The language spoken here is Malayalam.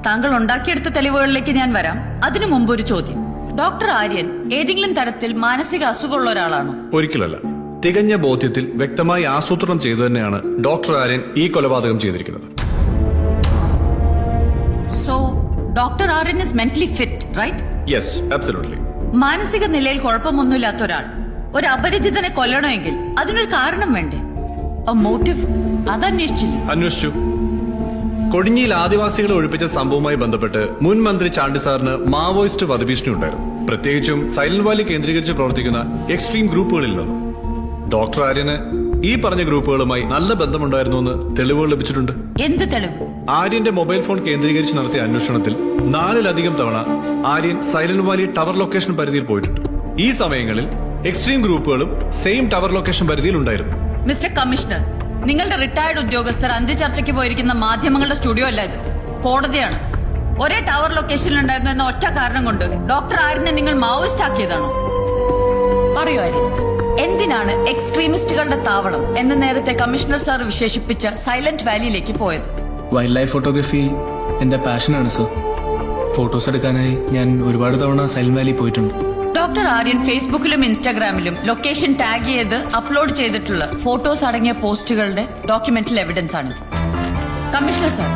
താങ്കൾ ഉണ്ടാക്കിയെടുത്ത തെളിവുകളിലേക്ക് ഞാൻ വരാം. അതിനു മുമ്പ് ഒരു ചോദ്യം. ഡോക്ടർ ആര്യൻ ഏതെങ്കിലും തരത്തിൽ മാനസിക അസുഖമുള്ള ഒരാളാണോ? ഒരിക്കലല്ല. തികഞ്ഞ ബോധ്യത്തിൽ വ്യക്തമായി ആസൂത്രണം ചെയ്തു തന്നെയാണ് ഡോക്ടർ ആര്യൻ ഈ കൊലപാതകം ചെയ്തിരിക്കുന്നത്. So doctor Aryan is mentally fit, right? Yes, absolutely. മാനസിക നിലയിൽ കുഴപ്പമൊന്നുമില്ലാത്ത ഒരാൾ ഒരു അപരിചിതനെ കൊല്ലണമെങ്കിൽ അതിനൊരു കാരണം വേണ്ടേ? മോട്ടീവ് അതന്വേഷിച്ചില്ലേ? അന്വേഷിച്ചു. കൊടിഞ്ഞിയിൽ ആദിവാസികളെ ഒഴിപ്പിച്ച സംഭവവുമായി ബന്ധപ്പെട്ട് മുൻ മന്ത്രി ചാണ്ടി സാറിന് മാവോയിസ്റ്റ് വധഭീഷണി ഉണ്ടായിരുന്നു. പ്രത്യേകിച്ചും സൈലന്റ് വാലി കേന്ദ്രീകരിച്ച് പ്രവർത്തിക്കുന്ന എക്സ്ട്രീം ഗ്രൂപ്പുകളിൽ നിന്നും. ഡോക്ടർ ആര്യന് ഈ പറഞ്ഞ ഗ്രൂപ്പുകളുമായി നല്ല ബന്ധമുണ്ടായിരുന്നു എന്ന് തെളിവുകൾ ലഭിച്ചിട്ടുണ്ട്. എന്ത് തെളിവ്? ആര്യന്റെ മൊബൈൽ ഫോൺ കേന്ദ്രീകരിച്ച് നടത്തിയ അന്വേഷണത്തിൽ 4-ലധികം തവണ Aryan silent Valley tower location പരിധിയിൽ പോയിട്ടുണ്ട്. ഈ സമയങ്ങളിൽ എക്സ്ട്രീം ഗ്രൂപ്പുകളും സെയിം ടവർ ലൊക്കേഷൻ പരിധിയിൽ ഉണ്ടായിരുന്നു. മിസ്റ്റർ കമ്മീഷണർ, നിങ്ങളുടെ റിട്ടയർഡ് ഉദ്യോഗസ്ഥർ അന്ത്യചർച്ചയ്ക്ക് പോയിരിക്കുന്ന മാധ്യമങ്ങളുടെ സ്റ്റുഡിയോ അല്ല ഇത്, കോടതിയാണ്. ഒരേ ടവർ ലൊക്കേഷനിൽ ഉണ്ടായിരുന്നു എന്ന ഒറ്റ കാരണം കൊണ്ട് ഡോക്ടർ ആര്യനെ നിങ്ങൾ മാവോയിസ്റ്റ് ആക്കിയതാണോ? പറയൂ ആര്യൻ, എന്തിനാണ് എക്സ്ട്രീമിസ്റ്റുകളുടെ താവളം എന്ന് നേരത്തെ കമ്മീഷണർ സാർ വിശേഷിപ്പിച്ച സൈലന്റ് വാലിയിലേക്ക് പോയത്? വൈൽഡ് ലൈഫ് ഫോട്ടോഗ്രാഫി എന്റെ പാഷനാണ് സർ. ഫോട്ടോസ് എടുക്കാനായി ഞാൻ ഒരുപാട് തവണ സൈലന്റ് വാലി പോയിട്ടുണ്ട്. ഡോക്ടർ ആര്യൻ ഫേസ്ബുക്കിലും ഇൻസ്റ്റാഗ്രാമിലും ലൊക്കേഷൻ ടാഗ് ചെയ്ത് അപ്ലോഡ് ചെയ്തിട്ടുള്ള ഫോട്ടോസ് അടങ്ങിയ പോസ്റ്റുകളുടെ ഡോക്യുമെന്റൽ എവിഡൻസ് ആണ്. Commissioner sir,